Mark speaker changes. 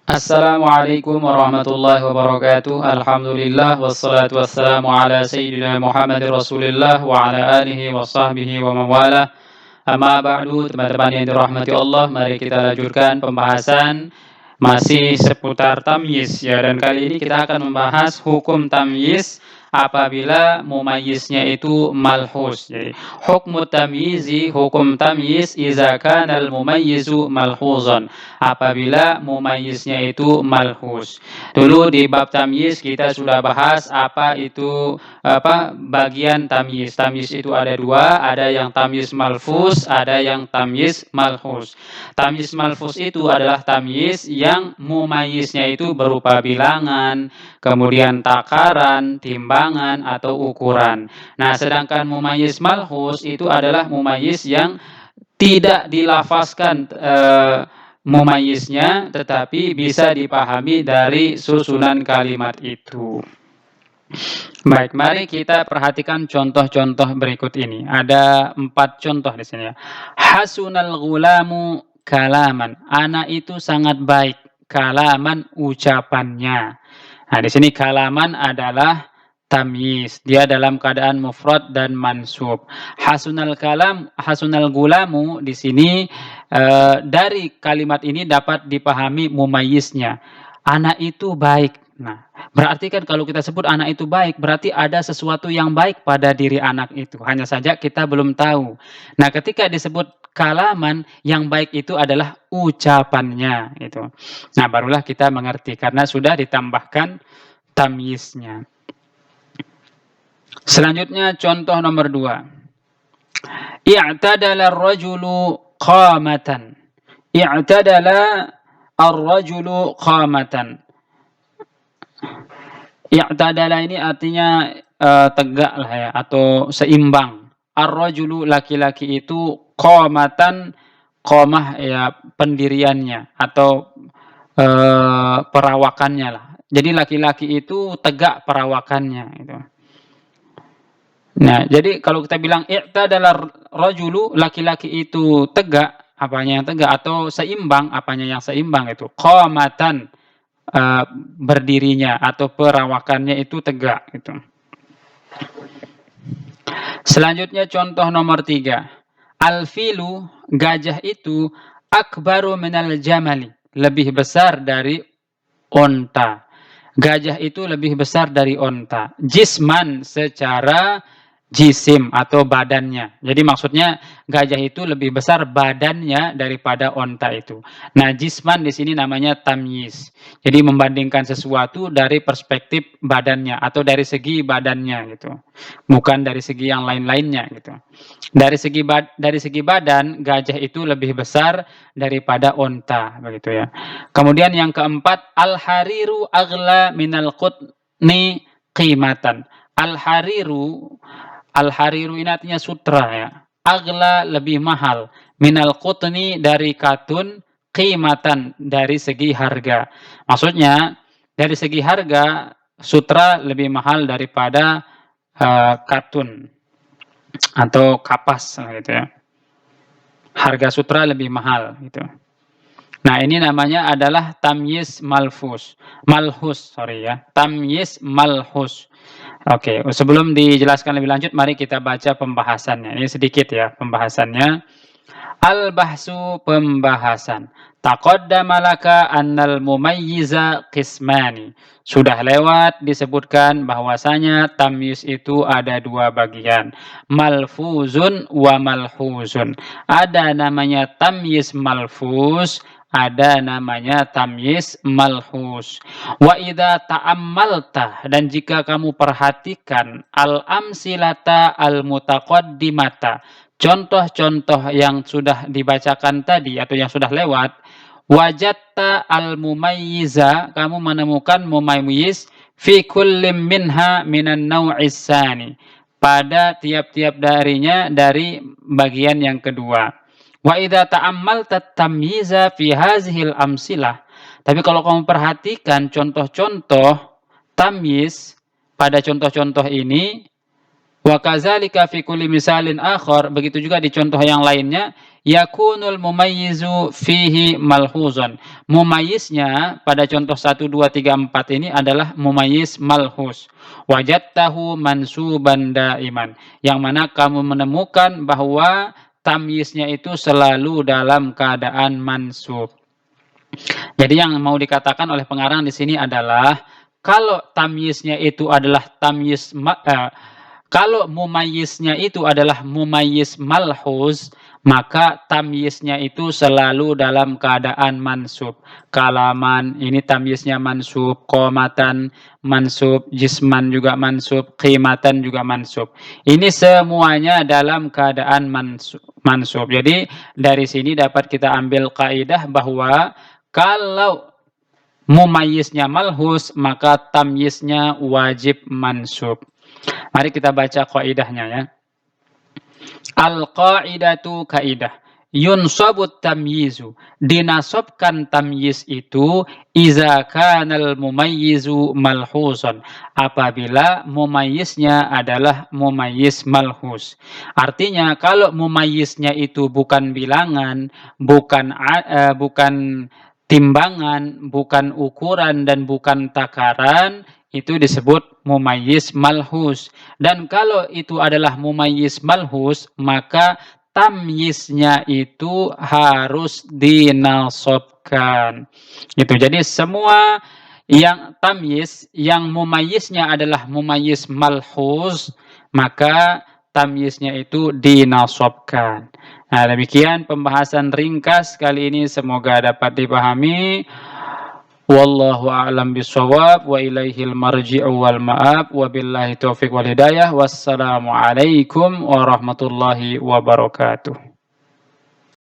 Speaker 1: Assalamualaikum warahmatullahi wabarakatuh. Alhamdulillah wassalatu wassalamu ala sayyidina Muhammadir Rasulillah wa ala alihi wa sahbihi wa mawalah. Amma ba'du, teman-teman yang dirahmati Allah, mari kita lanjutkan pembahasan masih seputar tamyiz ya, dan kali ini kita akan membahas hukum tamyiz apabila mumayyiznya itu malhus. Jadi hukmu tamyizi, hukum tamyiz iza kana al mumayyizu malhuzan, apabila mumayyiznya itu malhus. Dulu di bab tamyiz kita sudah bahas apa itu bagian tamyiz. Tamyiz itu ada dua, ada yang tamyiz malfuz, ada yang tamyiz malhus. Tamyiz malfuz itu adalah tamyiz yang mumayyiznya itu berupa bilangan, kemudian takaran, timbangan atau ukuran. Nah, sedangkan mumayyiz malhus itu adalah mumayyiz yang tidak dilafazkan mumayyiznya, tetapi bisa dipahami dari susunan kalimat itu. Baik, mari kita perhatikan contoh-contoh berikut ini. Ada 4 contoh di sini ya. Hasunal ghulamu kalaman. Anak itu sangat baik. Kalaman ucapannya. Nah, di sini kalaman adalah tamyiz. Dia dalam keadaan mufrad dan mansub. Hasunal kalam, hasunal ghulamu di sini dari kalimat ini dapat dipahami mumayyiznya. Anak itu baik. Nah, berarti kan kalau kita sebut anak itu baik, berarti ada sesuatu yang baik pada diri anak itu. Hanya saja kita belum tahu. Nah, ketika disebut kalaman, yang baik itu adalah ucapannya itu. Nah, barulah kita mengerti karena sudah ditambahkan tamyiznya. Selanjutnya contoh nomor 2. I'tadala ar-rajulu qamatan. I'tadala ar-rajulu qamatan. I'tadala ini artinya tegak lah ya, atau seimbang. Ar-rajulu laki-laki itu, qamatan, qamah ya pendiriannya atau perawakannya lah. Jadi laki-laki itu tegak perawakannya itu. Nah, jadi kalau kita bilang i'tadala rajulu, laki-laki itu tegak, apanya yang tegak, atau seimbang, apanya yang seimbang itu. Qamatan, berdirinya atau perawakannya itu tegak itu. Selanjutnya contoh nomor 3. Al-filu, gajah itu, akbaru minal jamali, lebih besar dari onta. Gajah itu lebih besar dari onta. Jisman, secara jisim atau badannya. Jadi maksudnya gajah itu lebih besar badannya daripada onta itu. Nah, jisman di sini namanya tamyiz. Jadi membandingkan sesuatu dari perspektif badannya atau dari segi badannya gitu. Bukan dari segi yang lain-lainnya gitu. Dari segi badan, gajah itu lebih besar daripada onta begitu ya. Kemudian yang keempat, al-hariru aghla minal qutni qimatan. Al-hariru ini artinya sutra ya. Aghla, lebih mahal. Minal qutni, dari katun. Qimatan, dari segi harga. Maksudnya dari segi harga sutra lebih mahal daripada katun atau kapas gitu ya. Harga sutra lebih mahal gitu. Nah, ini namanya adalah tamyiz malhus. Tamyiz malhus. Oke, sebelum dijelaskan lebih lanjut, mari kita baca pembahasannya. Ini sedikit ya pembahasannya. Al-bahsu, pembahasan. Taqaddama laka annal mumayyiza qismani. Sudah lewat disebutkan bahwasanya tamyiz itu ada 2 bagian. Malfuzun wa malhuzun. Ada namanya tamyiz malfuz, ada namanya tamyiz malhus. Wa idza ta'ammalta, dan jika kamu perhatikan al-amsilata al-mutaqaddimata, contoh-contoh yang sudah dibacakan tadi atau yang sudah lewat, wajatta al-mumayyiza, kamu menemukan mumayyiz fi kullim minha minan naw'is tsani, pada tiap-tiap darinya dari bagian yang kedua. Wa idza ta'ammalta tamyiza fi hazihil amsilah, tapi kalau kamu perhatikan contoh-contoh tamyiz pada contoh-contoh ini, Wa kadzalika fi kulli misalin akhar, begitu juga di contoh yang lainnya, yakunul mumayyizu fihi malhuzan. Mumayyiznya pada contoh 1, 2, 3, 4 ini adalah mumayyiz malhuz. Wajadtahu mansuban daiman. Yang mana kamu menemukan bahwa tamyiznya itu selalu dalam keadaan mansub. Jadi yang mau dikatakan oleh pengarang di sini adalah kalau tamyiznya itu adalah kalau mumayyiznya itu adalah mumayyiz malhuz, maka tamyiznya itu selalu dalam keadaan mansub. Kalaman ini tamyiznya mansub, qomatan mansub, jisman juga mansub, qimatan juga mansub. Ini semuanya dalam keadaan mansub. Jadi dari sini dapat kita ambil kaidah bahwa kalau mumayyiznya malhuz, maka tamyiznya wajib mansub. Mari kita baca kaidahnya ya. Al-qaidatu kaidah. Yunsabut tamyizu. Dinasobkan tamyiz itu iza kanal mumayyizu malhuzan. Apabila mumayyiznya adalah mumayyiz malhuz. Artinya kalau mumayyiznya itu bukan bilangan, bukan timbangan, bukan ukuran dan bukan takaran, itu disebut mumayyiz malhuz. Dan kalau itu adalah mumayyiz malhuz, maka tamyiznya itu harus dinasobkan. Gitu. Jadi semua yang tamyiz, yang mumayyiznya adalah mumayyiz malhuz, maka tamyiznya itu dinasobkan. Nah, demikian pembahasan ringkas kali ini, semoga dapat dipahami. Wallahu a'lam bishawab wa ilaihil marji'u wal ma'ab wa billahi taufiq wal hidayah. Wassalamu alaikum warahmatullahi wabarakatuh.